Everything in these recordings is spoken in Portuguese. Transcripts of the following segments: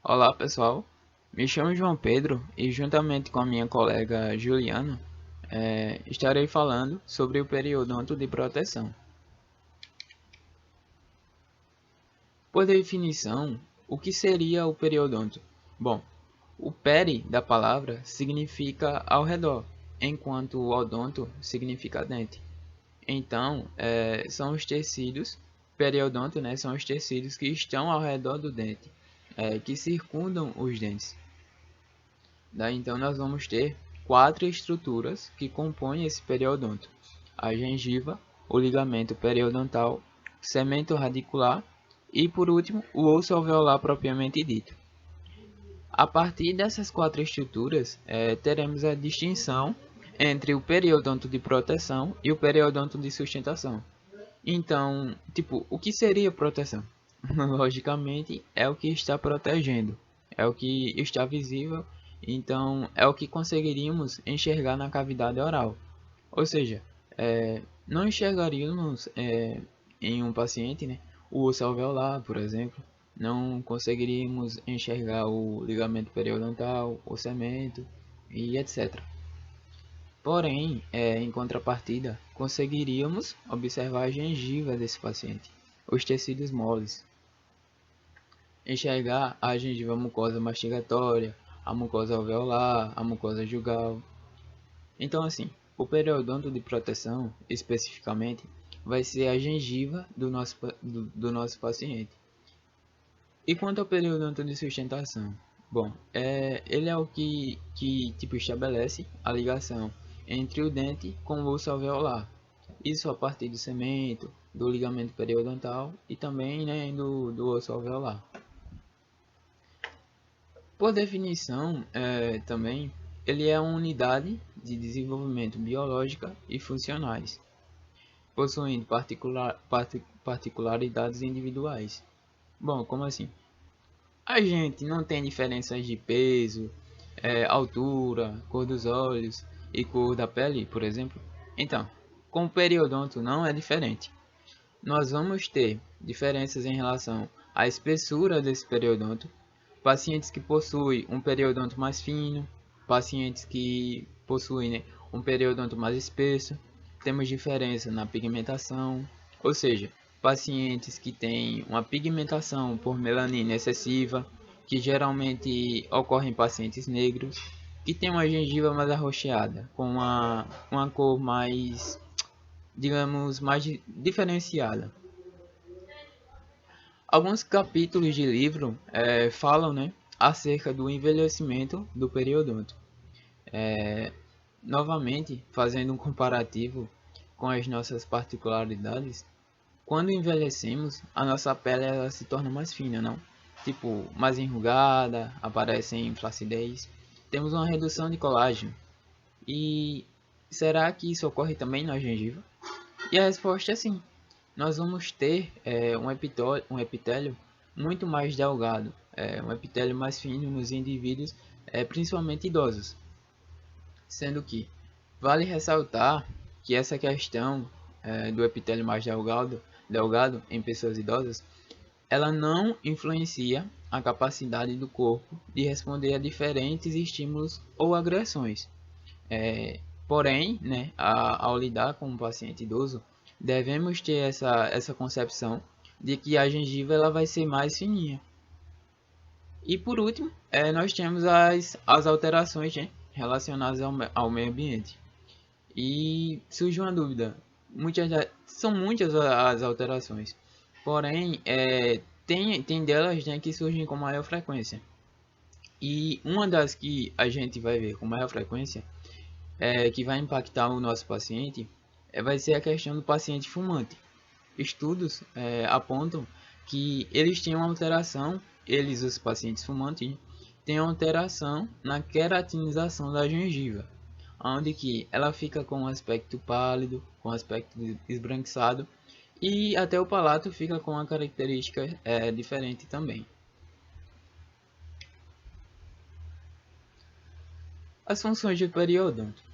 Olá pessoal, me chamo João Pedro e juntamente com a minha colega Juliana estarei falando sobre o periodonto de proteção. Por definição, o que seria o periodonto? Bom, o peri da palavra significa ao redor, enquanto o odonto significa dente. Então, são os tecidos, periodonto, né, são os tecidos que estão ao redor do dente, que circundam os dentes. Daí então nós vamos ter quatro estruturas que compõem esse periodonto: a gengiva, o ligamento periodontal, o cemento radicular e, por último, o osso alveolar propriamente dito. A partir dessas quatro estruturas, teremos a distinção entre o periodonto de proteção e o periodonto de sustentação. Então, o que seria proteção? Logicamente, é o que está protegendo, é o que está visível, então é o que conseguiríamos enxergar na cavidade oral. Ou seja, não enxergaríamos em um paciente, né, o osso alveolar, por exemplo, não conseguiríamos enxergar o ligamento periodontal, o cemento e etc. Porém, em contrapartida, conseguiríamos observar a gengiva desse paciente, os tecidos moles, enxergar a gengiva mucosa mastigatória, a mucosa alveolar, a mucosa jugal. Então, assim, o periodonto de proteção, especificamente, vai ser a gengiva do nosso paciente. E quanto ao periodonto de sustentação? Bom, ele é o que estabelece a ligação entre o dente com o osso alveolar. Isso a partir do cemento, do ligamento periodontal e também, né, do osso alveolar. Por definição, também, ele é uma unidade de desenvolvimento biológica e funcionais, possuindo particularidades individuais. Bom, como assim? A gente não tem diferenças de peso, altura, cor dos olhos e cor da pele, por exemplo. Então, com o periodonto não é diferente. Nós vamos ter diferenças em relação à espessura desse periodonto, pacientes que possuem um periodonto mais fino, pacientes que possuem, né, um periodonto mais espesso. Temos diferença na pigmentação, ou seja, pacientes que têm uma pigmentação por melanina excessiva, que geralmente ocorre em pacientes negros, que têm uma gengiva mais arroxeada, com uma cor mais, digamos, mais diferenciada. Alguns capítulos de livro falam, né, acerca do envelhecimento do periodonto. Novamente, fazendo um comparativo com as nossas particularidades, quando envelhecemos, a nossa pele ela se torna mais fina, não? Tipo, mais enrugada, aparecem flacidez. Temos uma redução de colágeno. E será que isso ocorre também na gengiva? E a resposta é sim. Nós vamos ter um epitélio muito mais delgado, um epitélio mais fino nos indivíduos, principalmente idosos. Sendo que vale ressaltar que essa questão do epitélio mais delgado em pessoas idosas, ela não influencia a capacidade do corpo de responder a diferentes estímulos ou agressões. Porém, né, ao lidar com um paciente idoso, devemos ter essa concepção de que a gengiva ela vai ser mais fininha. E por último, nós temos as alterações, né, relacionadas ao meio ambiente. E surge uma dúvida, são muitas as alterações, porém, tem delas, né, que surgem com maior frequência. E uma das que a gente vai ver com maior frequência que vai impactar o nosso paciente vai ser a questão do paciente fumante. Estudos apontam que eles têm uma alteração, os pacientes fumantes, têm uma alteração na queratinização da gengiva, onde que ela fica com um aspecto pálido, com um aspecto esbranquiçado, e até o palato fica com uma característica diferente também. As funções do periodonto.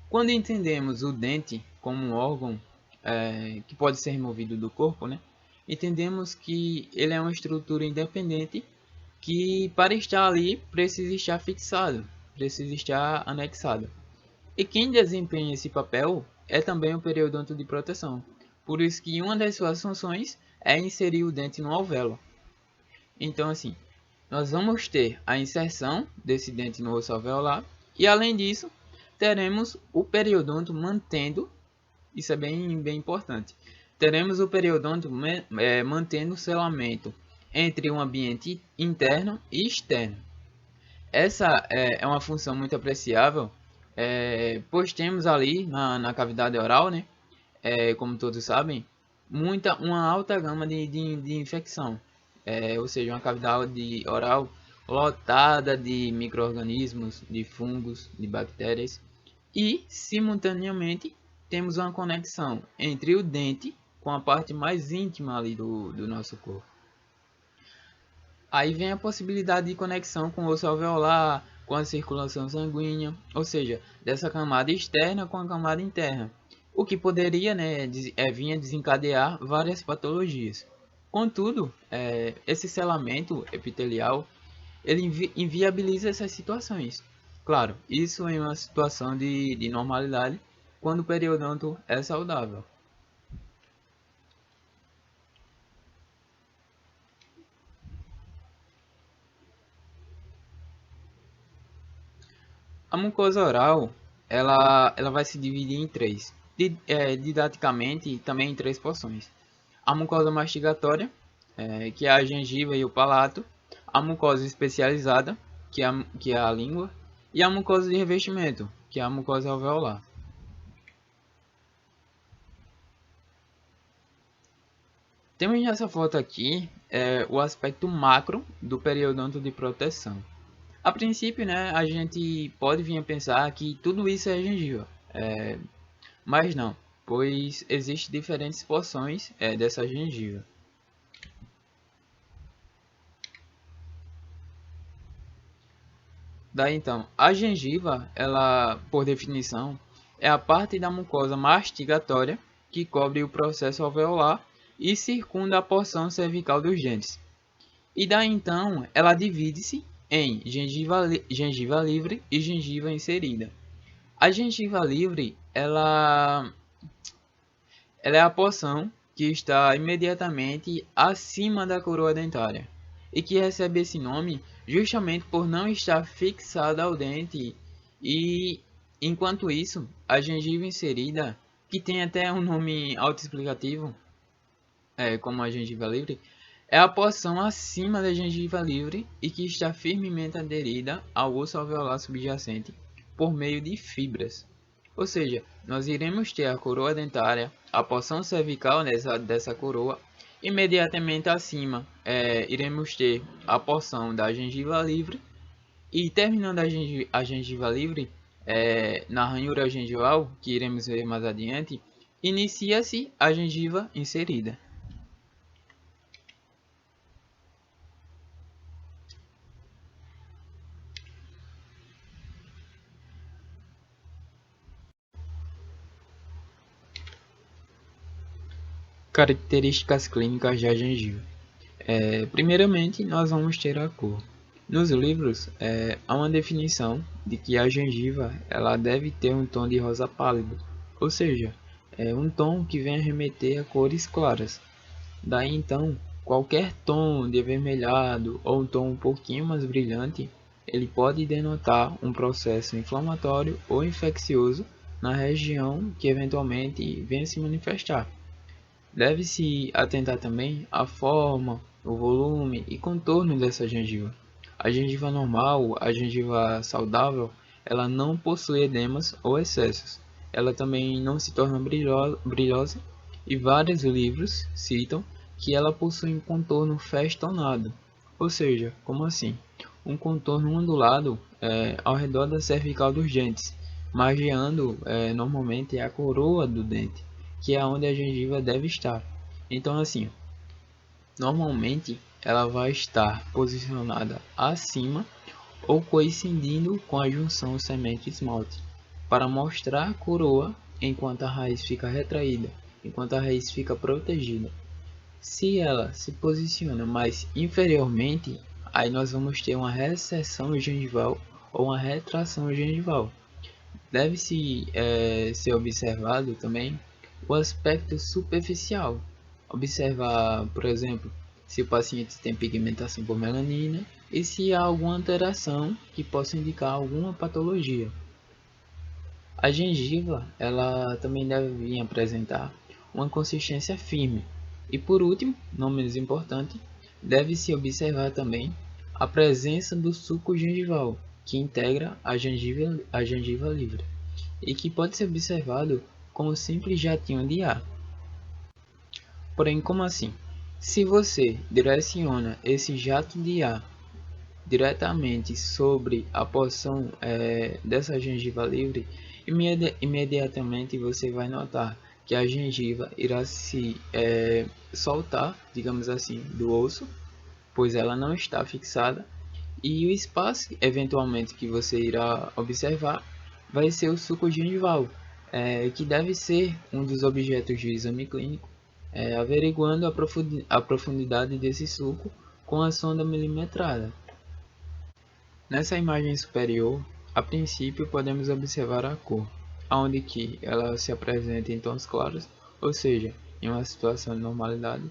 Quando entendemos o dente como um órgão que pode ser removido do corpo, né, entendemos que ele é uma estrutura independente que para estar ali precisa estar fixado, precisa estar anexado. E quem desempenha esse papel é também o periodonto de proteção. Por isso que uma das suas funções é inserir o dente no alvéolo. Então, assim, nós vamos ter a inserção desse dente no osso alveolar e, além disso, teremos o periodonto mantendo, isso é bem importante, teremos o periodonto mantendo o selamento entre um ambiente interno e externo. Essa é uma função muito apreciável, pois temos ali na cavidade oral, né, como todos sabem, uma alta gama de infecção, ou seja, uma cavidade oral lotada de micro-organismos, de fungos, de bactérias, e simultaneamente temos uma conexão entre o dente com a parte mais íntima ali do nosso corpo. Aí vem a possibilidade de conexão com o osso alveolar, com a circulação sanguínea, ou seja, dessa camada externa com a camada interna, o que poderia, né, vir a desencadear várias patologias. Contudo, esse selamento epitelial ele inviabiliza essas situações. Claro, isso em uma situação de normalidade, quando o periodonto é saudável. A mucosa oral, ela vai se dividir em três. Didaticamente, também em três porções. A mucosa mastigatória, que é a gengiva e o palato. A mucosa especializada, que é a língua. E a mucosa de revestimento, que é a mucosa alveolar. Temos nessa foto aqui o aspecto macro do periodonto de proteção. A princípio, né, a gente pode vir a pensar que tudo isso é gengiva, mas não, pois existem diferentes porções dessa gengiva. Daí então, a gengiva, ela, por definição, é a parte da mucosa mastigatória que cobre o processo alveolar e circunda a porção cervical dos dentes. E daí então, ela divide-se em gengiva livre e gengiva inserida. A gengiva livre, ela é a porção que está imediatamente acima da coroa dentária e que recebe esse nome justamente por não estar fixada ao dente. E enquanto isso, a gengiva inserida, que tem até um nome autoexplicativo, como a gengiva livre, é a porção acima da gengiva livre e que está firmemente aderida ao osso alveolar subjacente por meio de fibras. Ou seja, nós iremos ter a coroa dentária, a porção cervical dessa coroa, imediatamente acima iremos ter a porção da gengiva livre e terminando a gengiva livre, na ranhura gengival, que iremos ver mais adiante, inicia-se a gengiva inserida. Características clínicas da gengiva. Primeiramente, nós vamos ter a cor. Nos livros, há uma definição de que a gengiva ela deve ter um tom de rosa pálido, ou seja, um tom que venha remeter a cores claras. Daí então, qualquer tom de avermelhado ou um tom um pouquinho mais brilhante, ele pode denotar um processo inflamatório ou infeccioso na região que eventualmente venha se manifestar. Deve-se atentar também à forma, o volume e contorno dessa gengiva. A gengiva normal, a gengiva saudável, ela não possui edemas ou excessos. Ela também não se torna brilhosa e vários livros citam que ela possui um contorno festonado. Ou seja, como assim? Um contorno ondulado ao redor da cervical dos dentes, margeando normalmente a coroa do dente, que é onde a gengiva deve estar. Então, assim, normalmente ela vai estar posicionada acima ou coincidindo com a junção semente-esmalte, para mostrar a coroa enquanto a raiz fica retraída, enquanto a raiz fica protegida. Se ela se posiciona mais inferiormente, aí nós vamos ter uma recessão gengival ou uma retração gengival. Deve-se ser observado também o aspecto superficial. Observar, por exemplo, se o paciente tem pigmentação por melanina e se há alguma alteração que possa indicar alguma patologia. A gengiva, ela também deve vir apresentar uma consistência firme. E por último, não menos importante, deve-se observar também a presença do suco gengival, que integra a gengiva livre, e que pode ser observado como um simples jatinho de ar. Porém, como assim? Se você direciona esse jato de ar diretamente sobre a porção dessa gengiva livre, imediatamente você vai notar que a gengiva irá se soltar, digamos assim, do osso, pois ela não está fixada, e o espaço eventualmente que você irá observar vai ser o suco gengival, que deve ser um dos objetos de exame clínico, averiguando a profundidade desse suco com a sonda milimetrada. Nessa imagem superior, a princípio podemos observar a cor, onde que ela se apresenta em tons claros, ou seja, em uma situação de normalidade,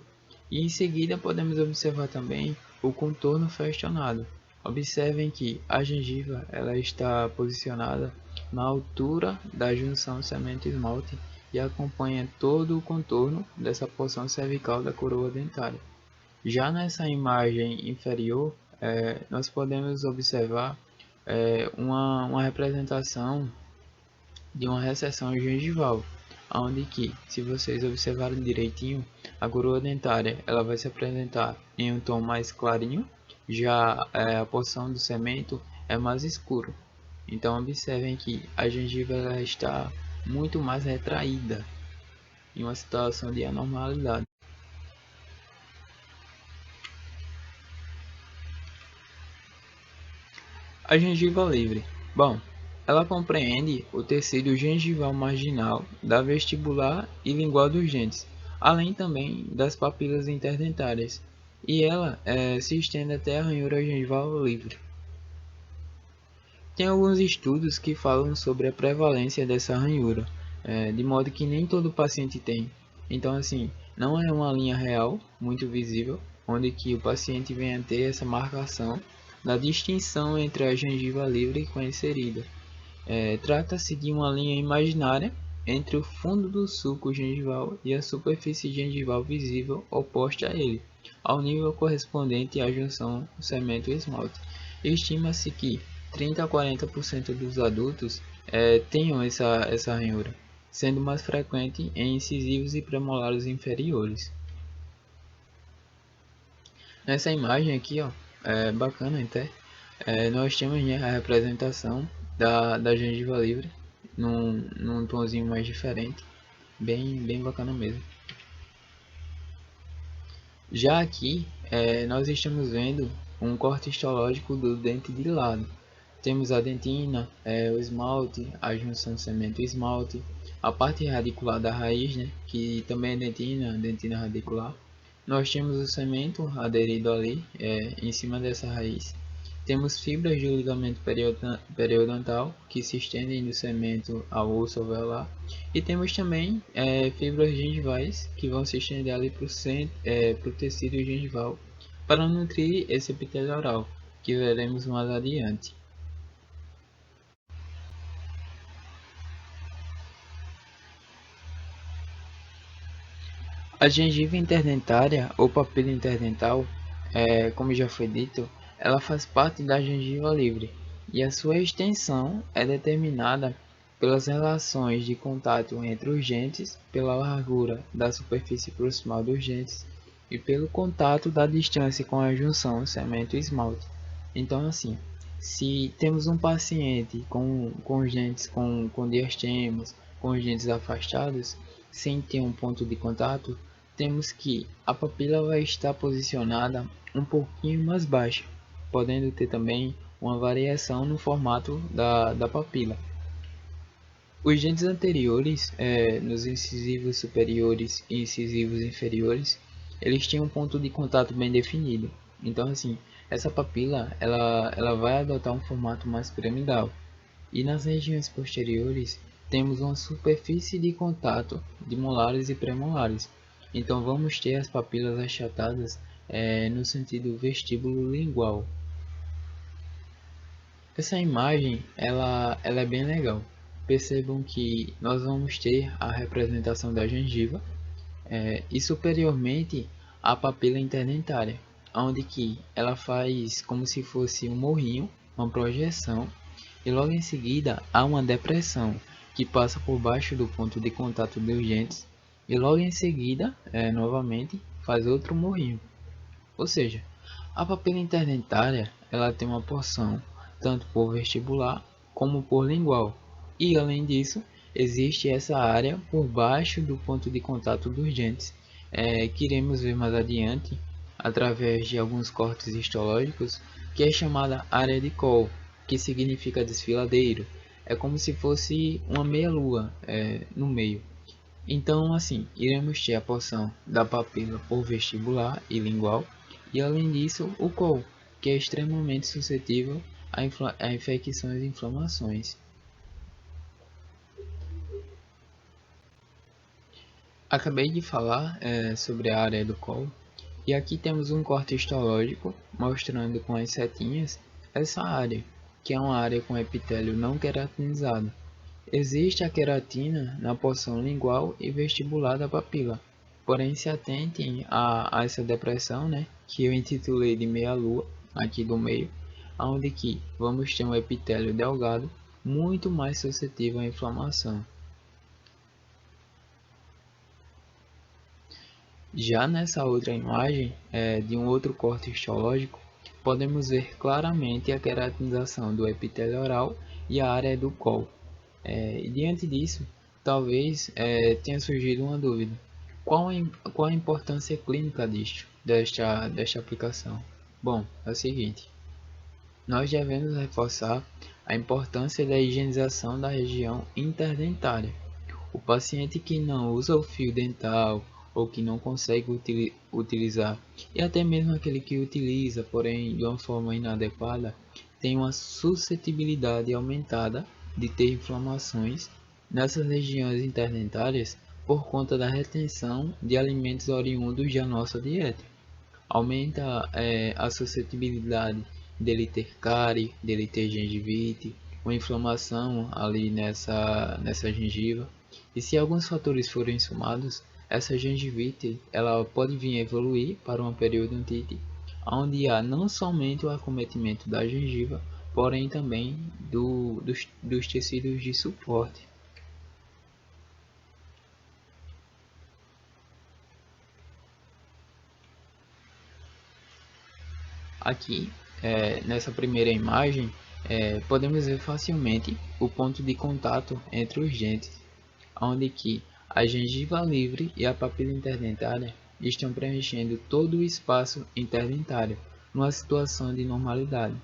e em seguida podemos observar também o contorno festonado. Observem que a gengiva ela está posicionada na altura da junção cemento-esmalte e acompanha todo o contorno dessa porção cervical da coroa dentária. Já nessa imagem inferior, nós podemos observar uma representação de uma recessão gengival, onde que, se vocês observarem direitinho, a coroa dentária ela vai se apresentar em um tom mais clarinho, já a porção do cemento é mais escuro. Então observem que a gengiva ela está muito mais retraída, em uma situação de anormalidade. A gengiva livre. Bom, ela compreende o tecido gengival marginal da vestibular e lingual dos dentes, além também das papilas interdentárias, e ela se estende até a ranhura gengival livre. Tem alguns estudos que falam sobre a prevalência dessa ranhura, de modo que nem todo paciente tem. Então, assim, não é uma linha real, muito visível, onde que o paciente venha ter essa marcação da distinção entre a gengiva livre com a inserida. Trata-se de uma linha imaginária entre o fundo do sulco gengival e a superfície gengival visível oposta a ele, ao nível correspondente à junção cemento-esmalte. Estima-se que 30 a 40% dos adultos tenham essa ranhura, sendo mais frequente em incisivos e premolares inferiores. Nessa imagem aqui, ó, bacana até, nós temos, né, a representação da gengiva livre num tonzinho mais diferente, bem bacana mesmo. Já aqui, nós estamos vendo um corte histológico do dente de lado. Temos a dentina, o esmalte, a junção cemento-esmalte, a parte radicular da raiz, né, que também é dentina radicular. Nós temos o cemento aderido ali, em cima dessa raiz. Temos fibras de ligamento periodontal que se estendem do cemento ao osso alveolar. E temos também fibras gengivais que vão se estender ali para o tecido gengival para nutrir esse epitélio oral, que veremos mais adiante. A gengiva interdentária ou papila interdental, como já foi dito, ela faz parte da gengiva livre e a sua extensão é determinada pelas relações de contato entre os dentes, pela largura da superfície proximal dos dentes e pelo contato da distância com a junção cemento-esmalte. Então, assim, se temos um paciente com os dentes com diastemas, com os dentes afastados, sem ter um ponto de contato, temos que a papila vai estar posicionada um pouquinho mais baixa, podendo ter também uma variação no formato da papila. Os dentes anteriores, nos incisivos superiores e incisivos inferiores, eles têm um ponto de contato bem definido, Então assim, essa papila ela vai adotar um formato mais piramidal. E nas regiões posteriores temos uma superfície de contato de molares e premolares. Então vamos ter as papilas achatadas no sentido vestíbulo lingual. Essa imagem ela é bem legal. Percebam que nós vamos ter a representação da gengiva e superiormente a papila interdentária, onde que ela faz como se fosse um morrinho, uma projeção, e logo em seguida há uma depressão que passa por baixo do ponto de contato dos dentes, e logo em seguida, novamente, faz outro morrinho. Ou seja, a papila interdentária ela tem uma porção tanto por vestibular como por lingual. E além disso, existe essa área por baixo do ponto de contato dos dentes, que iremos ver mais adiante através de alguns cortes histológicos, que é chamada área de Kohl, que significa desfiladeiro. É como se fosse uma meia-lua no meio. Então, assim, iremos ter a porção da papila por vestibular e lingual, e além disso, o col, que é extremamente suscetível a infecções e inflamações. Acabei de falar sobre a área do col, e aqui temos um corte histológico mostrando com as setinhas essa área, que é uma área com epitélio não queratinizado. Existe a queratina na porção lingual e vestibular da papila, porém se atentem a essa depressão, né, que eu intitulei de meia-lua, aqui do meio, onde que vamos ter um epitélio delgado muito mais suscetível à inflamação. Já nessa outra imagem, de um outro corte histológico, podemos ver claramente a queratinização do epitélio oral e a área do colo. E diante disso, talvez tenha surgido uma dúvida. Qual a importância clínica desta aplicação? Bom, é o seguinte, nós devemos reforçar a importância da higienização da região interdentária. O paciente que não usa o fio dental ou que não consegue utilizar, e até mesmo aquele que utiliza, porém de uma forma inadequada, tem uma suscetibilidade aumentada de ter inflamações nessas regiões interdentárias por conta da retenção de alimentos oriundos da nossa dieta. Aumenta a suscetibilidade dele ter cárie, dele ter gengivite, uma inflamação ali nessa gengiva. E se alguns fatores forem somados, essa gengivite ela pode vir a evoluir para uma periodontite, onde há não somente o acometimento da gengiva, porém também dos tecidos de suporte. Aqui, nessa primeira imagem, podemos ver facilmente o ponto de contato entre os dentes, onde que a gengiva livre e a papila interdentária estão preenchendo todo o espaço interdentário, numa situação de normalidade.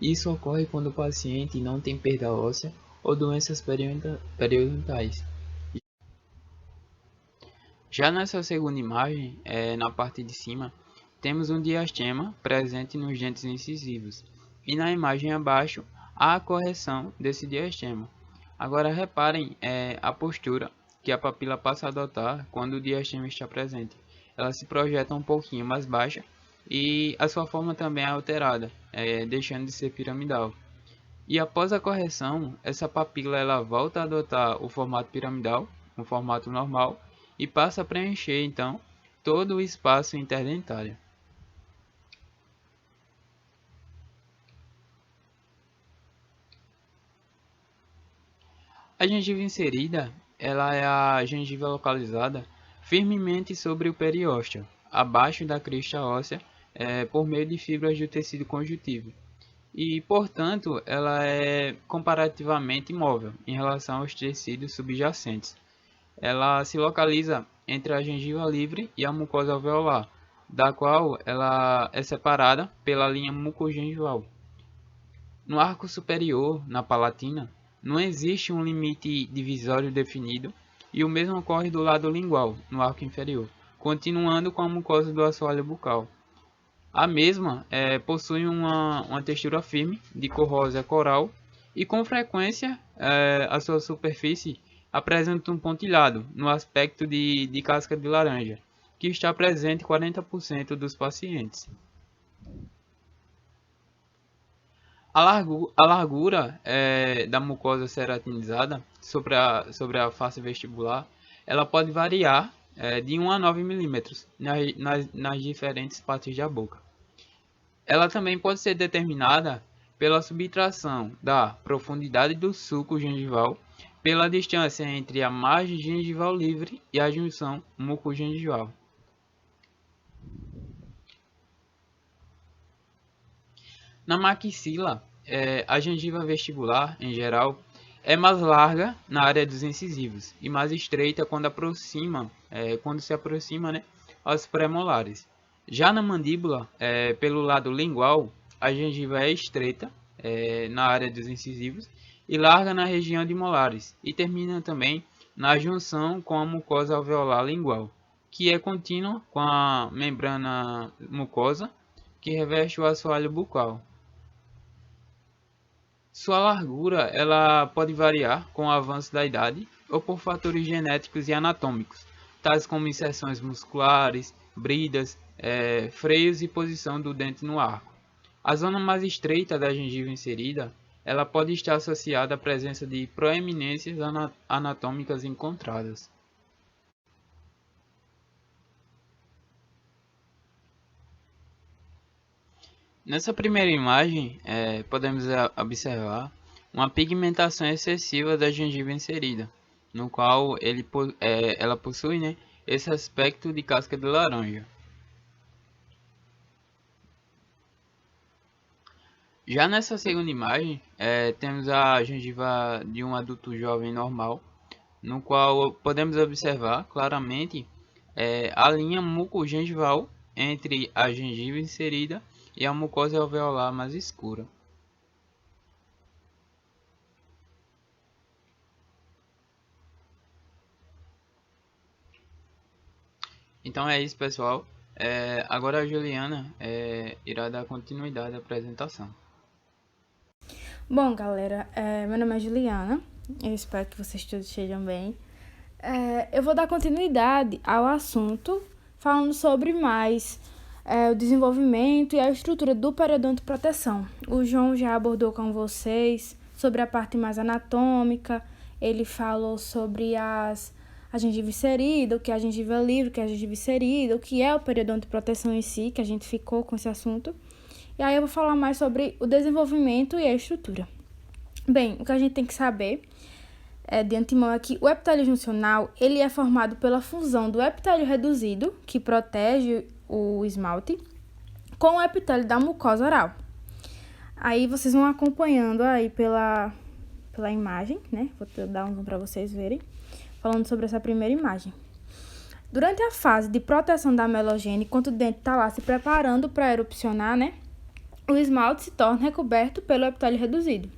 Isso ocorre quando o paciente não tem perda óssea ou doenças periodontais. Já nessa segunda imagem, na parte de cima, temos um diastema presente nos dentes incisivos, e na imagem abaixo há a correção desse diastema. Agora reparem a postura que a papila passa a adotar quando o diastema está presente. Ela se projeta um pouquinho mais baixa e a sua forma também é alterada, deixando de ser piramidal. E após a correção, essa papila ela volta a adotar o formato piramidal, um formato normal, e passa a preencher então todo o espaço interdentário. A gengiva inserida, ela é a gengiva localizada firmemente sobre o periósteo, abaixo da crista óssea, por meio de fibras do tecido conjuntivo. E, portanto, ela é comparativamente imóvel em relação aos tecidos subjacentes. Ela se localiza entre a gengiva livre e a mucosa alveolar, da qual ela é separada pela linha mucogengival. No arco superior, na palatina, não existe um limite divisório definido, e o mesmo ocorre do lado lingual, no arco inferior, continuando com a mucosa do assoalho bucal. A mesma possui uma textura firme, de cor rosa coral, e com frequência a sua superfície apresenta um pontilhado no aspecto de casca de laranja, que está presente em 40% dos pacientes. A largura da mucosa ceratinizada sobre a face vestibular, ela pode variar de 1 a 9 milímetros nas diferentes partes da boca. Ela também pode ser determinada pela subtração da profundidade do sulco gengival, pela distância entre a margem gengival livre e a junção mucogengival. Na maxila, a gengiva vestibular, em geral, é mais larga na área dos incisivos e mais estreita quando se aproxima, né, aos premolares. Já na mandíbula, pelo lado lingual, a gengiva é estreita na área dos incisivos e larga na região de molares e termina também na junção com a mucosa alveolar lingual, que é contínua com a membrana mucosa que reveste o assoalho bucal. Sua largura ela pode variar com o avanço da idade ou por fatores genéticos e anatômicos, tais como inserções musculares, bridas, freios e posição do dente no arco. A zona mais estreita da gengiva inserida ela pode estar associada à presença de proeminências anatômicas encontradas. Nessa primeira imagem, podemos observar uma pigmentação excessiva da gengiva inserida, no qual ela possui, né, esse aspecto de casca de laranja. Já nessa segunda imagem, temos a gengiva de um adulto jovem normal, no qual podemos observar claramente a linha mucogengival entre a gengiva inserida e a mucosa alveolar mais escura. Então é isso, pessoal. Agora a Juliana irá dar continuidade à apresentação. Bom, galera, meu nome é Juliana, eu espero que vocês todos estejam bem. Eu vou dar continuidade ao assunto, falando sobre mais o desenvolvimento e a estrutura do periodonto de proteção. O João já abordou com vocês sobre a parte mais anatômica, ele falou sobre a gengiva inserida, o que é a gengiva livre, o que é a gengiva inserida, o que é o periodonto de proteção em si, que a gente ficou com esse assunto. E aí eu vou falar mais sobre o desenvolvimento e a estrutura. Bem, o que a gente tem que saber de antemão é que o epitélio juncional ele é formado pela fusão do epitélio reduzido, que protege o esmalte, com o epitélio da mucosa oral. Aí vocês vão acompanhando aí pela imagem, né? Vou dar um zoom para vocês verem, falando sobre essa primeira imagem. Durante a fase de proteção da melogênese, enquanto o dente está lá se preparando para erupcionar, né? O esmalte se torna recoberto pelo epitélio reduzido.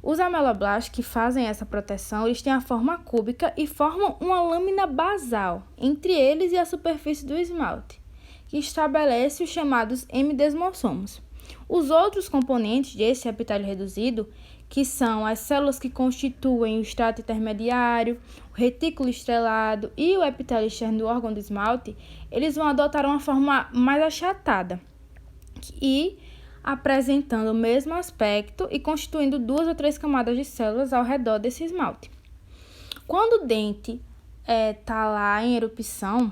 Os ameloblastos que fazem essa proteção, eles têm a forma cúbica e formam uma lâmina basal entre eles e a superfície do esmalte, que estabelece os chamados hemidesmossomos. Os outros componentes desse epitélio reduzido, que são as células que constituem o estrato intermediário, o retículo estrelado e o epitélio externo do órgão do esmalte, eles vão adotar uma forma mais achatada e apresentando o mesmo aspecto e constituindo 2 ou 3 camadas de células ao redor desse esmalte. Quando o dente está lá em erupção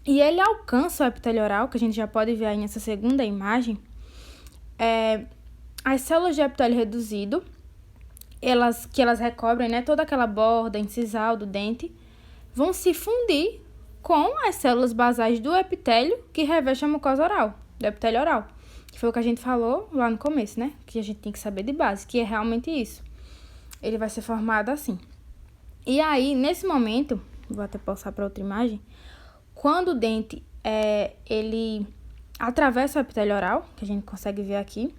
e ele alcança o epitélio oral, que a gente já pode ver aí nessa segunda imagem, as células de epitélio reduzido, que elas recobrem, né, toda aquela borda incisal do dente, vão se fundir com as células basais do epitélio que reveste a mucosa oral, do epitélio oral. Que foi o que a gente falou lá no começo, né? Que a gente tem que saber de base, que é realmente isso. Ele vai ser formado assim. E aí, nesse momento, vou até passar para outra imagem, quando o dente, ele atravessa o epitélio oral, que a gente consegue ver aqui,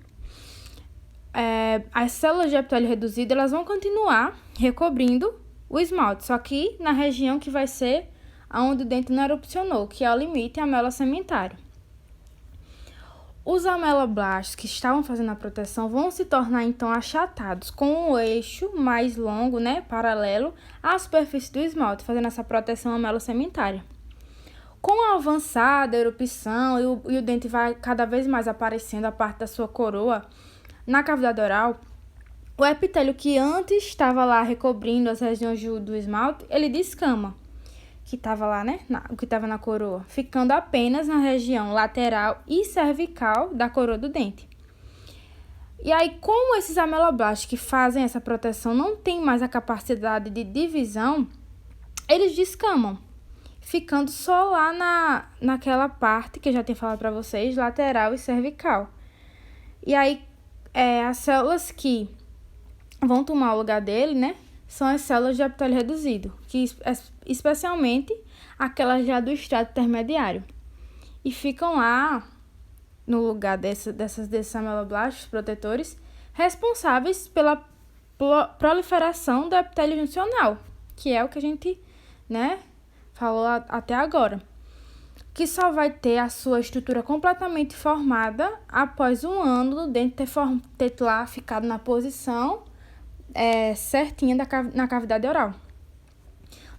as células de epitélio reduzido, elas vão continuar recobrindo o esmalte, só que na região que vai ser onde o dente não erupcionou, que é o limite amelo-sementário. Os ameloblastos que estavam fazendo a proteção vão se tornar então achatados, com o eixo mais longo, né, paralelo à superfície do esmalte, fazendo essa proteção amelossementária. Com a avançada erupção e o dente vai cada vez mais aparecendo a parte da sua coroa na cavidade oral, o epitélio que antes estava lá recobrindo as regiões do esmalte, ele descama, que estava lá, né, o que estava na coroa, ficando apenas na região lateral e cervical da coroa do dente. E aí, como esses ameloblastos que fazem essa proteção não têm mais a capacidade de divisão, eles descamam, ficando só lá naquela parte que eu já tinha falado para vocês, lateral e cervical. E aí, as células que vão tomar o lugar dele, né, são as células de epitélio reduzido, que especialmente aquelas já do estrato intermediário. E ficam lá, no lugar desses ameloblastos protetores, responsáveis pela proliferação do epitélio juncional, que é o que a gente, né, falou até agora, que só vai ter a sua estrutura completamente formada após um ano do dente ter lá ficado na posição certinha na cavidade oral.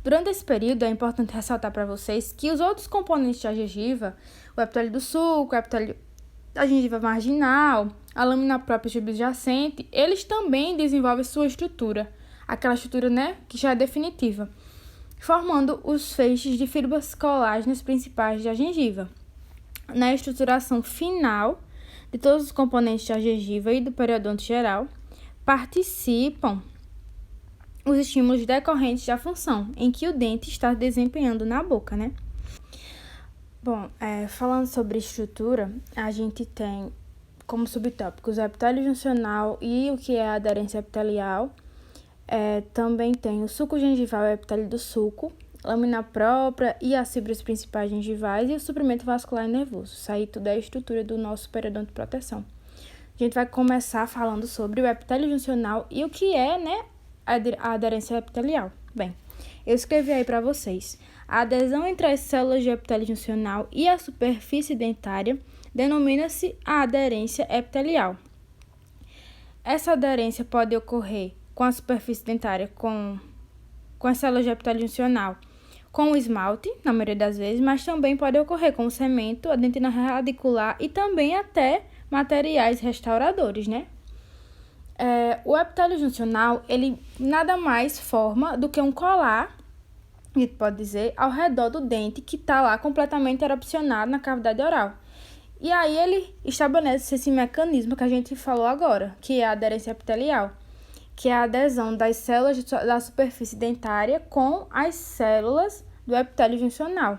Durante esse período, é importante ressaltar para vocês que os outros componentes da gengiva, o epitélio do sulco, o epitélio da gengiva marginal, a lâmina própria subjacente, eles também desenvolvem sua estrutura, aquela estrutura, né, que já é definitiva, formando os feixes de fibras colágenas principais da gengiva. Na estruturação final de todos os componentes da gengiva e do periodonto geral, participam os estímulos decorrentes da função em que o dente está desempenhando na boca, né? Bom, falando sobre estrutura, a gente tem como subtópicos o epitélio juncional e o que é a aderência epitelial. Também tem o sulco gengival e o epitélio do sulco, lâmina própria e as fibras principais gengivais e o suprimento vascular e nervoso. Isso aí tudo é a estrutura do nosso periodonto de proteção. A gente vai começar falando sobre o epitélio juncional e o que é, né, a aderência epitelial. Bem, eu escrevi aí para vocês. A adesão entre as células de epitélio juncional e a superfície dentária denomina-se a aderência epitelial. Essa aderência pode ocorrer com a superfície dentária, com as células de epitélio juncional, com o esmalte, na maioria das vezes, mas também pode ocorrer com o cemento, a dentina radicular e também até materiais restauradores, né? O epitélio juncional, ele nada mais forma do que um colar, a gente pode dizer, ao redor do dente que está lá completamente erupcionado na cavidade oral. E aí ele estabelece esse mecanismo que a gente falou agora, que é a aderência epitelial, que é a adesão das células da superfície dentária com as células do epitélio juncional.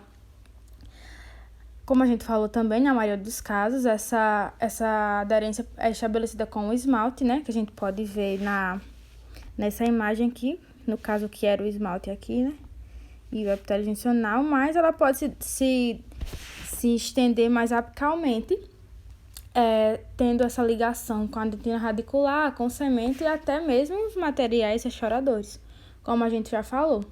Como a gente falou também, na maioria dos casos, essa aderência é estabelecida com o esmalte, né? Que a gente pode ver nessa imagem aqui, no caso que era o esmalte aqui, né? E o epitélio juncional, mas ela pode se estender mais apicalmente, tendo essa ligação com a dentina radicular, com o cemento e até mesmo os materiais restauradores, como a gente já falou.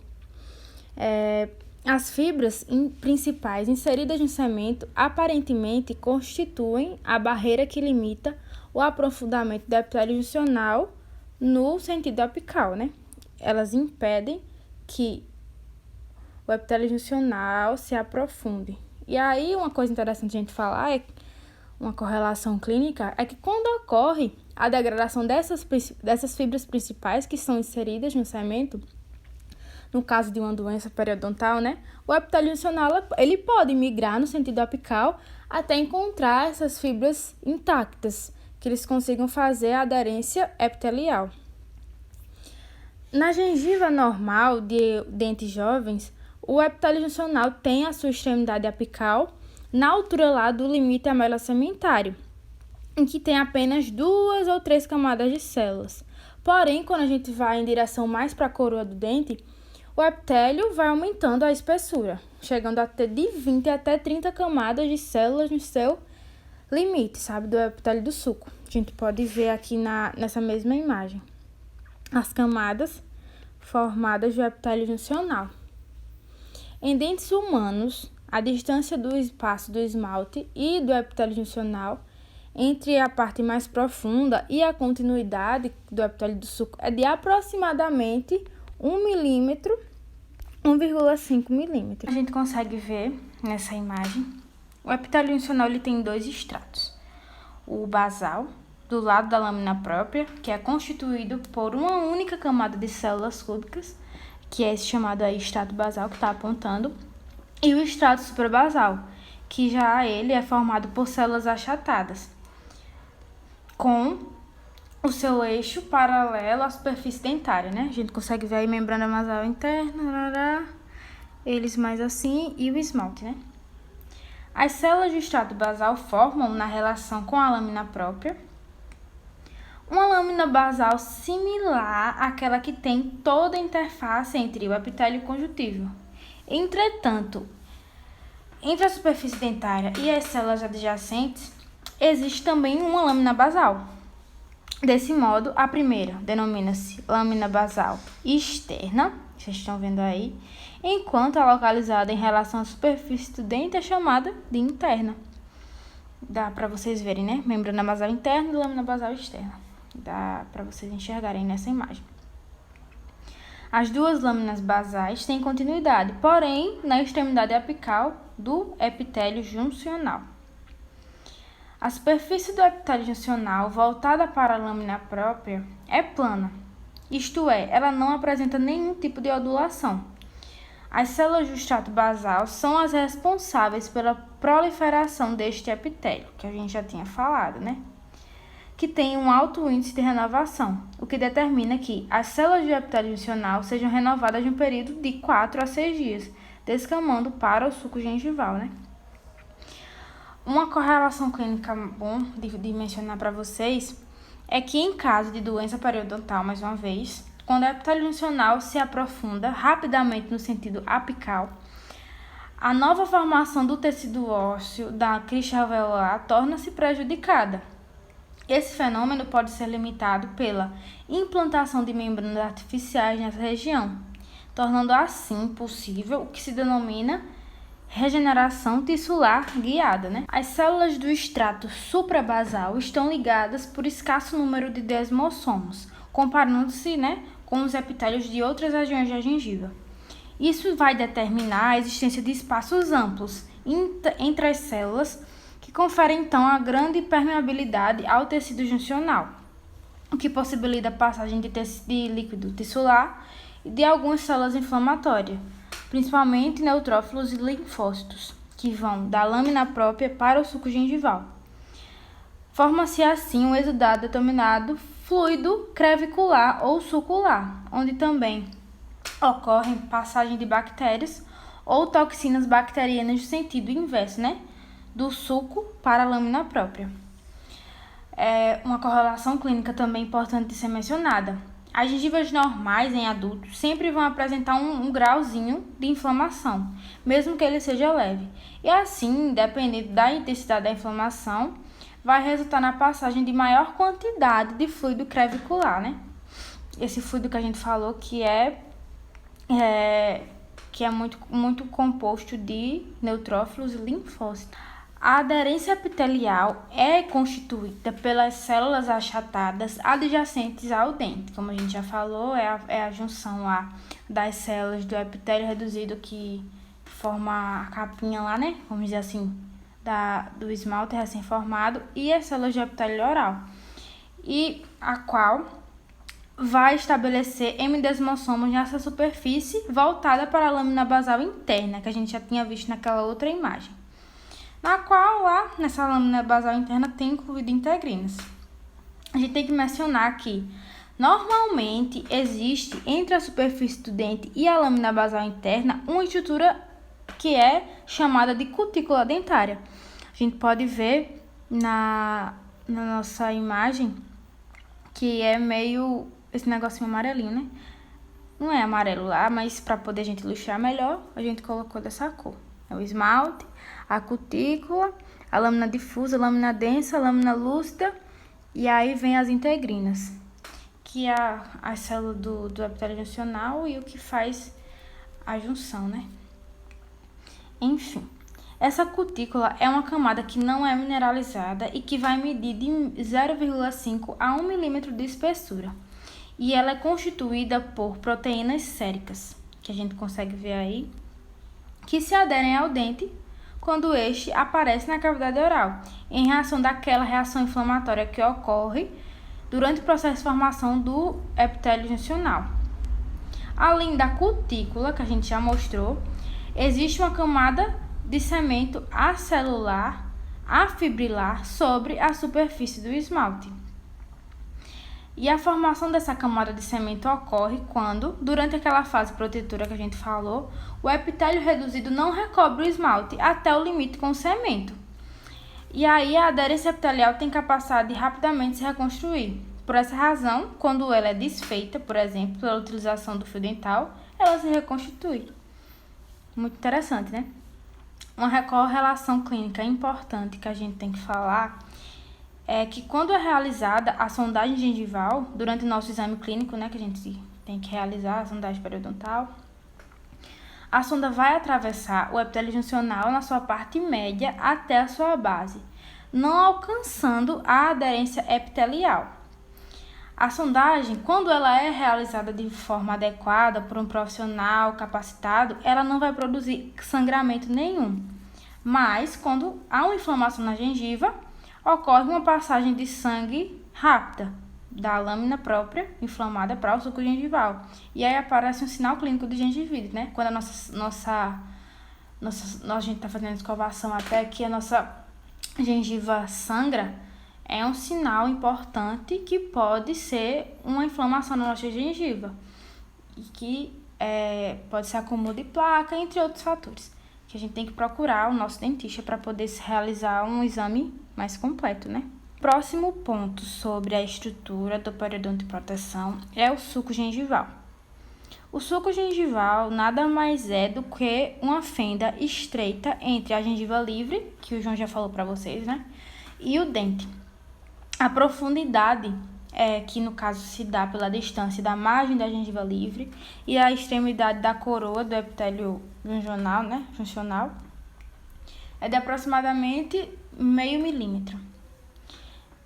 As fibras principais inseridas no cemento aparentemente constituem a barreira que limita o aprofundamento do epitélio juncional no sentido apical, né? Elas impedem que o epitélio juncional se aprofunde. E aí, uma coisa interessante a gente falar, uma correlação clínica, é que quando ocorre a degradação dessas fibras principais que são inseridas no cemento, no caso de uma doença periodontal, né, o epitélio juncional ele pode migrar no sentido apical até encontrar essas fibras intactas, que eles consigam fazer a aderência epitelial. Na gengiva normal de dentes jovens, o epitélio juncional tem a sua extremidade apical na altura lá do limite amelossementário, em que tem apenas 2 ou 3 camadas de células. Porém, quando a gente vai em direção mais para a coroa do dente, o epitélio vai aumentando a espessura, chegando a ter de 20 até 30 camadas de células no seu limite, sabe, do epitélio do sulco. A gente pode ver aqui nessa mesma imagem as camadas formadas do epitélio juncional. Em dentes humanos, a distância do espaço do esmalte e do epitélio juncional entre a parte mais profunda e a continuidade do epitélio do sulco é de aproximadamente 1 milímetro, 1,5 milímetros. A gente consegue ver nessa imagem, o epitélio juncional ele tem 2 estratos. O basal, do lado da lâmina própria, que é constituído por uma única camada de células cúbicas, que é esse chamado aí estrato basal que está apontando, e o estrato suprabasal, que já ele é formado por células achatadas, com o seu eixo paralelo à superfície dentária, né? A gente consegue ver aí membrana basal interna, eles mais assim, e o esmalte, né? As células do estrato basal formam, na relação com a lâmina própria, uma lâmina basal similar àquela que tem toda a interface entre o epitélio conjuntivo. Entretanto, entre a superfície dentária e as células adjacentes, existe também uma lâmina basal. Desse modo, a primeira denomina-se lâmina basal externa, vocês estão vendo aí, enquanto a localizada em relação à superfície do dente é chamada de interna. Dá para vocês verem, né? Membrana basal interna e lâmina basal externa. Dá para vocês enxergarem nessa imagem. As duas lâminas basais têm continuidade, porém na extremidade apical do epitélio juncional. A superfície do epitélio juncional, voltada para a lâmina própria, é plana, isto é, ela não apresenta nenhum tipo de odulação. As células do estrato basal são as responsáveis pela proliferação deste epitélio, que a gente já tinha falado, né? Que tem um alto índice de renovação, o que determina que as células do epitélio juncional sejam renovadas em um período de 4 a 6 dias, descamando para o suco gengival, né? Uma correlação clínica bom de mencionar para vocês é que em caso de doença periodontal, mais uma vez, quando o epitélio juncional se aprofunda rapidamente no sentido apical, a nova formação do tecido ósseo da crista alveolar torna-se prejudicada. Esse fenômeno pode ser limitado pela implantação de membranas artificiais nessa região, tornando assim possível o que se denomina regeneração tissular guiada, né? As células do extrato suprabasal estão ligadas por escasso número de desmossomos, comparando-se, né, com os epitélios de outras regiões da gengiva. Isso vai determinar a existência de espaços amplos entre as células, que conferem então a grande permeabilidade ao tecido juncional, o que possibilita a passagem de líquido tissular e de algumas células inflamatórias, principalmente neutrófilos e linfócitos, que vão da lâmina própria para o suco gengival. Forma-se assim um exudado denominado fluido crevicular ou sucular, onde também ocorrem passagem de bactérias ou toxinas bacterianas no sentido inverso, né? Do suco para a lâmina própria. Uma correlação clínica também importante de ser mencionada. As gengivas normais em adultos sempre vão apresentar um grauzinho de inflamação, mesmo que ele seja leve. E assim, dependendo da intensidade da inflamação, vai resultar na passagem de maior quantidade de fluido crevicular, né? Esse fluido que a gente falou que é muito composto de neutrófilos e linfócitos. A aderência epitelial é constituída pelas células achatadas adjacentes ao dente. Como a gente já falou, é a junção lá das células do epitélio reduzido que forma a capinha lá, né? Vamos dizer assim, do esmalte recém-formado e as células do epitélio oral. E a qual vai estabelecer hemidesmossomos nessa superfície voltada para a lâmina basal interna, que a gente já tinha visto naquela outra imagem, na qual lá nessa lâmina basal interna tem incluído integrinas. A gente tem que mencionar que normalmente existe entre a superfície do dente e a lâmina basal interna uma estrutura que é chamada de cutícula dentária. A gente pode ver na nossa imagem que é meio esse negocinho amarelinho, né? Não é amarelo lá, mas para poder a gente ilustrar melhor, a gente colocou dessa cor. É o esmalte, a cutícula, a lâmina difusa, a lâmina densa, a lâmina lúcida, e aí vem as integrinas, que é a célula do epitélio juncional e o que faz a junção, né? Enfim, Essa cutícula é uma camada que não é mineralizada e que vai medir de 0,5 a 1 milímetro de espessura. E ela é constituída por proteínas séricas, que a gente consegue ver aí, que se aderem ao dente quando este aparece na cavidade oral, em reação daquela reação inflamatória que ocorre durante o processo de formação do epitélio juncional. Além da cutícula, que a gente já mostrou, existe uma camada de cemento acelular, afibrilar sobre a superfície do esmalte. E a formação dessa camada de cemento ocorre quando, durante aquela fase protetora que a gente falou, o epitélio reduzido não recobre o esmalte até o limite com o cemento. E aí a aderência epitelial tem capacidade de rapidamente se reconstruir. Por essa razão, quando ela é desfeita, por exemplo, pela utilização do fio dental, ela se reconstitui. Muito interessante, né? Uma correlação clínica importante que a gente tem que falar é que quando é realizada a sondagem gengival, durante o nosso exame clínico, né, que a gente tem que realizar a sondagem periodontal, a sonda vai atravessar o epitélio juncional na sua parte média até a sua base, não alcançando a aderência epitelial. A sondagem, quando ela é realizada de forma adequada por um profissional capacitado, ela não vai produzir sangramento nenhum. Mas, quando há uma inflamação na gengiva, ocorre uma passagem de sangue rápida da lâmina própria inflamada para o suco gengival. E aí aparece um sinal clínico de gengivite, né? Quando a gente está fazendo escovação até que a nossa gengiva sangra, é um sinal importante que pode ser uma inflamação na nossa gengiva. E que pode ser acúmulo de placa, entre outros fatores. Que a gente tem que procurar o nosso dentista para poder realizar um exame mais completo, né? Próximo ponto sobre a estrutura do periodonto de proteção é o sulco gengival. O sulco gengival nada mais é do que uma fenda estreita entre a gengiva livre, que o João já falou para vocês, né? E o dente. A profundidade que no caso se dá pela distância da margem da gengiva livre e a extremidade da coroa do epitélio juncional, é de aproximadamente meio milímetro.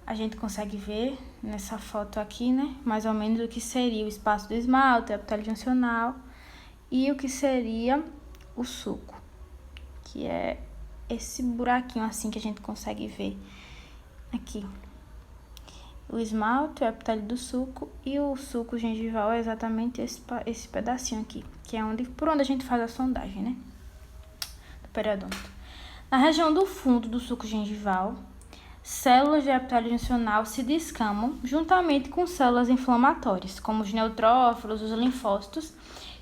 A gente consegue ver nessa foto aqui, né, mais ou menos o que seria o espaço do esmalte, o epitélio juncional e o que seria o sulco, que é esse buraquinho assim que a gente consegue ver aqui. O esmalte, o epitélio do sulco e o sulco gengival é exatamente esse pedacinho aqui, que é por onde a gente faz a sondagem, né? Do periodonto. Na região do fundo do sulco gengival, células de epitélio juncional se descamam juntamente com células inflamatórias, como os neutrófilos, os linfócitos,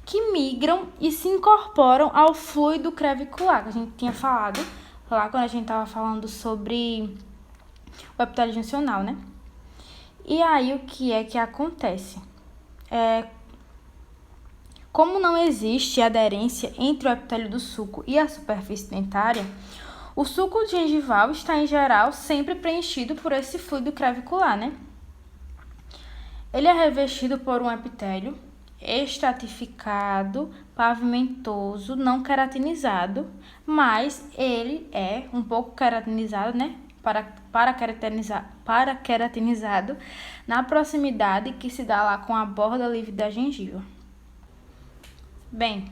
que migram e se incorporam ao fluido crevicular, que a gente tinha falado lá quando a gente estava falando sobre o epitélio juncional, né? E aí, o que é que acontece? Como não existe aderência entre o epitélio do sulco e a superfície dentária, o sulco gengival está, em geral, sempre preenchido por esse fluido crevicular, né? Ele é revestido por um epitélio estratificado, pavimentoso, não queratinizado, mas ele é um pouco queratinizado, né? Para-queratinizado na proximidade que se dá lá com a borda livre da gengiva. Bem,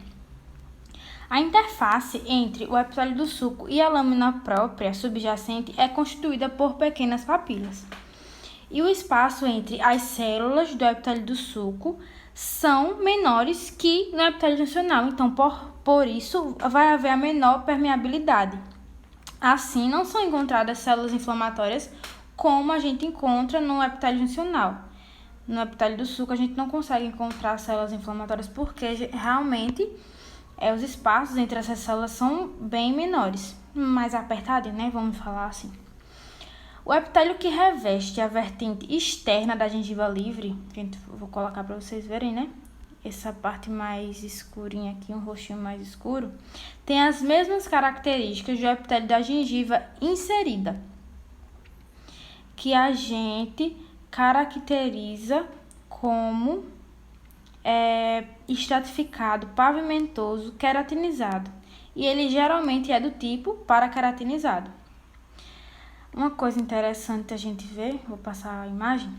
a interface entre o epitélio do sulco e a lâmina própria subjacente é constituída por pequenas papilas. E o espaço entre as células do epitélio do sulco são menores que no epitélio juncional, então por isso vai haver a menor permeabilidade. Assim, não são encontradas células inflamatórias como a gente encontra no epitélio juncional. No epitélio do sulco a gente não consegue encontrar células inflamatórias porque realmente os espaços entre essas células são bem menores, mais apertados, né? Vamos falar assim. O epitélio que reveste a vertente externa da gengiva livre, vou colocar para vocês verem, né? Essa parte mais escurinha aqui, um rostinho mais escuro, tem as mesmas características do epitélio da gengiva inserida, que a gente caracteriza como estratificado, pavimentoso, queratinizado. e ele geralmente é do tipo parakeratinizado. Uma coisa interessante a gente ver, vou passar a imagem,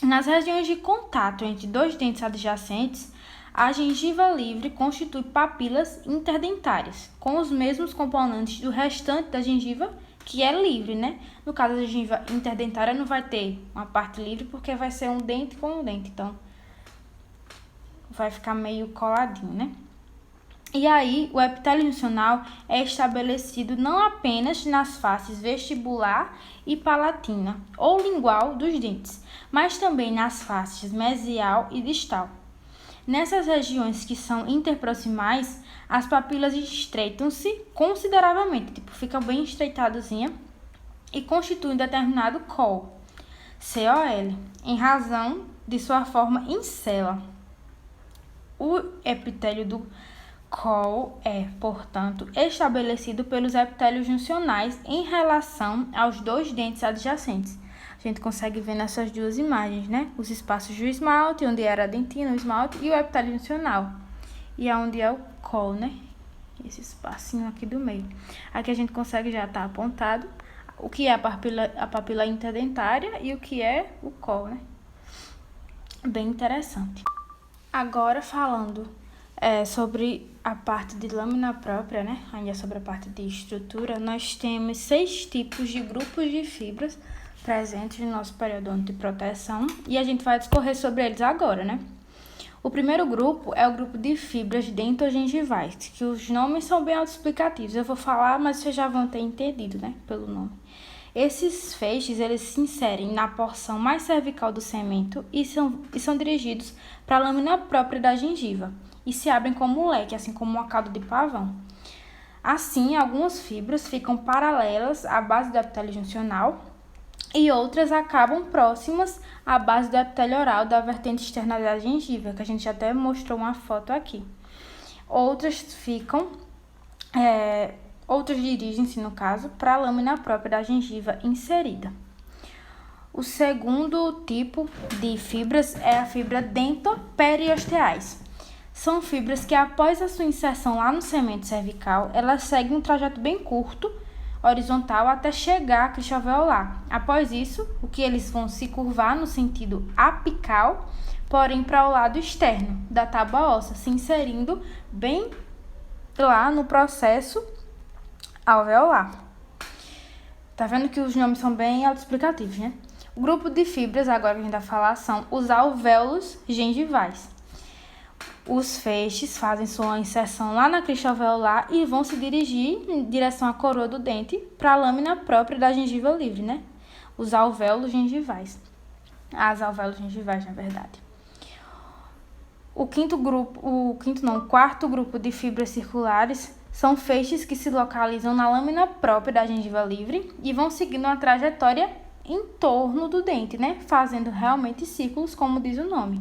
nas regiões de contato entre dois dentes adjacentes, a gengiva livre constitui papilas interdentárias, com os mesmos componentes do restante da gengiva, que é livre, né? No caso, a gengiva interdentária não vai ter uma parte livre, porque vai ser um dente com um dente, então vai ficar meio coladinho, né? E aí, o epitélio juncional é estabelecido não apenas nas faces vestibular e palatina, ou lingual dos dentes, mas também nas faces mesial e distal. Nessas regiões que são interproximais, as papilas estreitam-se consideravelmente, fica bem estreitadozinha, e constituem determinado COL, COL, em razão de sua forma em cela. O epitélio do COL é, portanto, estabelecido pelos epitélios juncionais em relação aos dois dentes adjacentes. A gente consegue ver nessas duas imagens, né? Os espaços do esmalte, onde era a dentina, o esmalte, e o epitélio juncional. E onde é o COL, né? Esse espacinho aqui do meio. Aqui a gente consegue já estar apontado o que é a papila interdentária e o que é o COL, né? Bem interessante. Agora falando sobre a parte de lâmina própria, né? Ainda sobre a parte de estrutura, nós temos 6 tipos de grupos de fibras presentes no nosso periodonto de proteção e a gente vai discorrer sobre eles agora, né? O primeiro grupo é o grupo de fibras dentogengivais, que os nomes são bem autoexplicativos. Eu vou falar, mas vocês já vão ter entendido, né? Pelo nome. Esses feixes, eles se inserem na porção mais cervical do cemento e são dirigidos para a lâmina própria da gengiva e se abrem como um leque, assim como uma cauda de pavão. Assim, algumas fibras ficam paralelas à base do epitélio juncional e outras acabam próximas à base do epitélio oral da vertente externa da gengiva, que a gente já até mostrou uma foto aqui. Outras dirigem-se, no caso, para a lâmina própria da gengiva inserida. O segundo tipo de fibras é a fibra dentoperiosteais. São fibras que, após a sua inserção lá no cemento cervical, elas seguem um trajeto bem curto, horizontal, até chegar à crista alveolar. Após isso, eles vão se curvar no sentido apical, porém para o lado externo da tábua óssea, se inserindo bem lá no processo alveolar. Tá vendo que os nomes são bem autoexplicativos, né? O grupo de fibras, agora que a gente vai falar, são os alvéolos gengivais. Os feixes fazem sua inserção lá na crista alveolar e vão se dirigir em direção à coroa do dente para a lâmina própria da gengiva livre, né? Os alvéolos gengivais. As alvéolos gengivais, na verdade. O quarto grupo de fibras circulares são feixes que se localizam na lâmina própria da gengiva livre e vão seguindo uma trajetória em torno do dente, né? Fazendo realmente círculos, como diz o nome.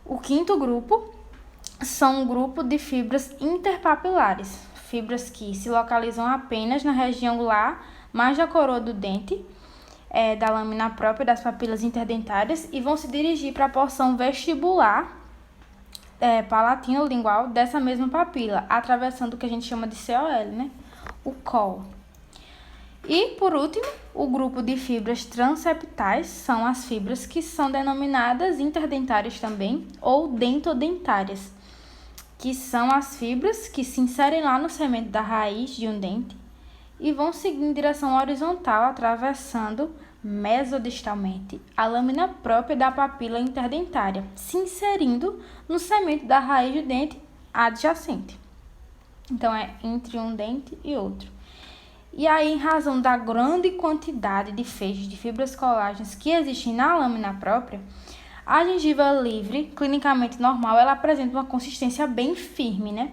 O quinto grupo são um grupo de fibras interpapilares, fibras que se localizam apenas na região angular, mais da coroa do dente, da lâmina própria das papilas interdentárias e vão se dirigir para a porção vestibular, palatino-lingual dessa mesma papila, atravessando o que a gente chama de COL, né? O COL. E, por último, o grupo de fibras transeptais são as fibras que são denominadas interdentárias também, ou dentodentárias, que são as fibras que se inserem lá no cemento da raiz de um dente e vão seguir em direção horizontal, atravessando mesodistalmente a lâmina própria da papila interdentária, se inserindo no cemento da raiz do dente adjacente. Então, é entre um dente e outro. E aí, em razão da grande quantidade de feixes de fibras colágenas que existem na lâmina própria, a gengiva livre, clinicamente normal, ela apresenta uma consistência bem firme, né?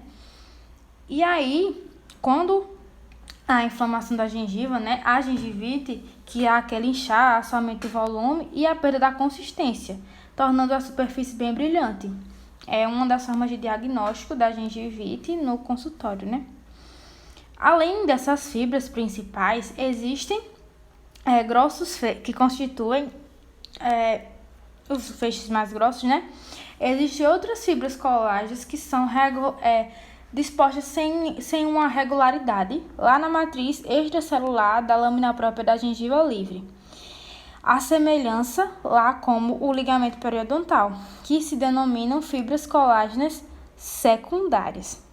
E aí, quando a inflamação da gengiva, né, a gengivite, que é aquele inchaço, aumento do volume e a perda da consistência, tornando a superfície bem brilhante. É uma das formas de diagnóstico da gengivite no consultório, né? Além dessas fibras principais, existem grossos que constituem os feixes mais grossos, né? Existem outras fibras colágenas que são dispostas sem uma regularidade lá na matriz extracelular da lâmina própria da gengiva livre. A semelhança lá como o ligamento periodontal, que se denominam fibras colágenas secundárias.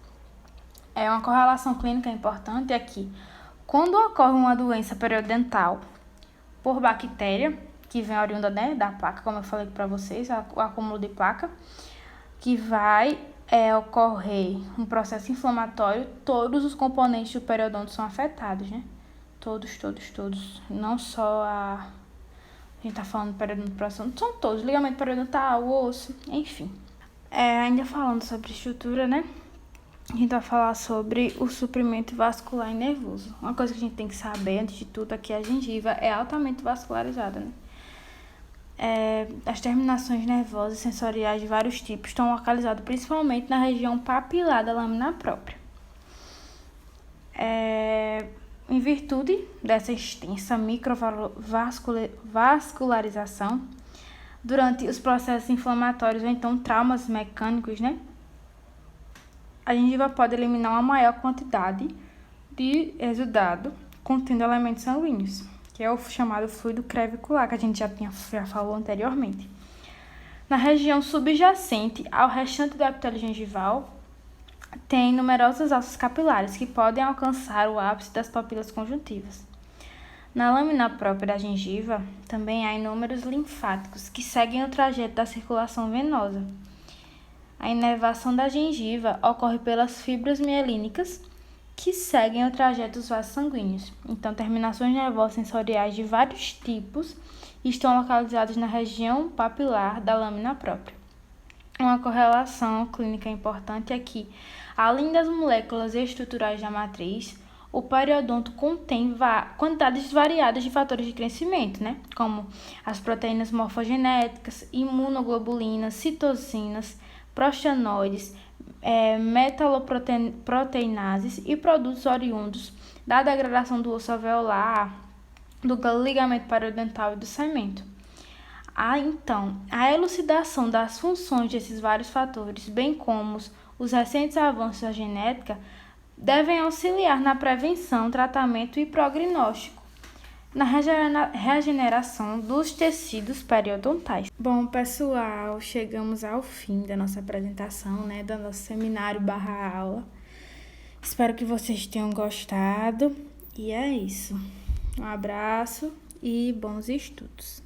É uma correlação clínica importante aqui. Quando ocorre uma doença periodontal por bactéria, que vem oriunda, né, da placa, como eu falei para vocês, o acúmulo de placa, que vai ocorrer um processo inflamatório, todos os componentes do periodonto são afetados, né? Todos. Não só a gente tá falando do periodonto próximo, são todos, ligamento periodontal, osso, enfim. Ainda falando sobre estrutura, né? A gente vai falar sobre o suprimento vascular e nervoso. Uma coisa que a gente tem que saber, antes de tudo, é que a gengiva é altamente vascularizada, né? As terminações nervosas e sensoriais de vários tipos estão localizadas principalmente na região papilar da lâmina própria. Em virtude dessa extensa microvascularização, durante os processos inflamatórios ou então traumas mecânicos, né? A gengiva pode eliminar uma maior quantidade de exudado contendo elementos sanguíneos, que é o chamado fluido crevicular, que a gente já falou anteriormente. Na região subjacente ao restante do epitélio gengival, tem numerosos ossos capilares que podem alcançar o ápice das papilas conjuntivas. Na lâmina própria da gengiva, também há inúmeros linfáticos que seguem o trajeto da circulação venosa. A inervação da gengiva ocorre pelas fibras mielínicas que seguem o trajeto dos vasos sanguíneos. Então, terminações nervosas sensoriais de vários tipos estão localizadas na região papilar da lâmina própria. Uma correlação clínica importante é que, além das moléculas estruturais da matriz, o periodonto contém quantidades variadas de fatores de crescimento, né? Como as proteínas morfogenéticas, imunoglobulinas, citocinas, prostanoides, metaloproteinases e produtos oriundos da degradação do osso alveolar, do ligamento periodontal e do cemento. Então, a elucidação das funções desses vários fatores, bem como os recentes avanços da genética, devem auxiliar na prevenção, tratamento e prognóstico na regeneração dos tecidos periodontais. Bom, pessoal, chegamos ao fim da nossa apresentação, né, do nosso seminário / aula. Espero que vocês tenham gostado e é isso. Um abraço e bons estudos.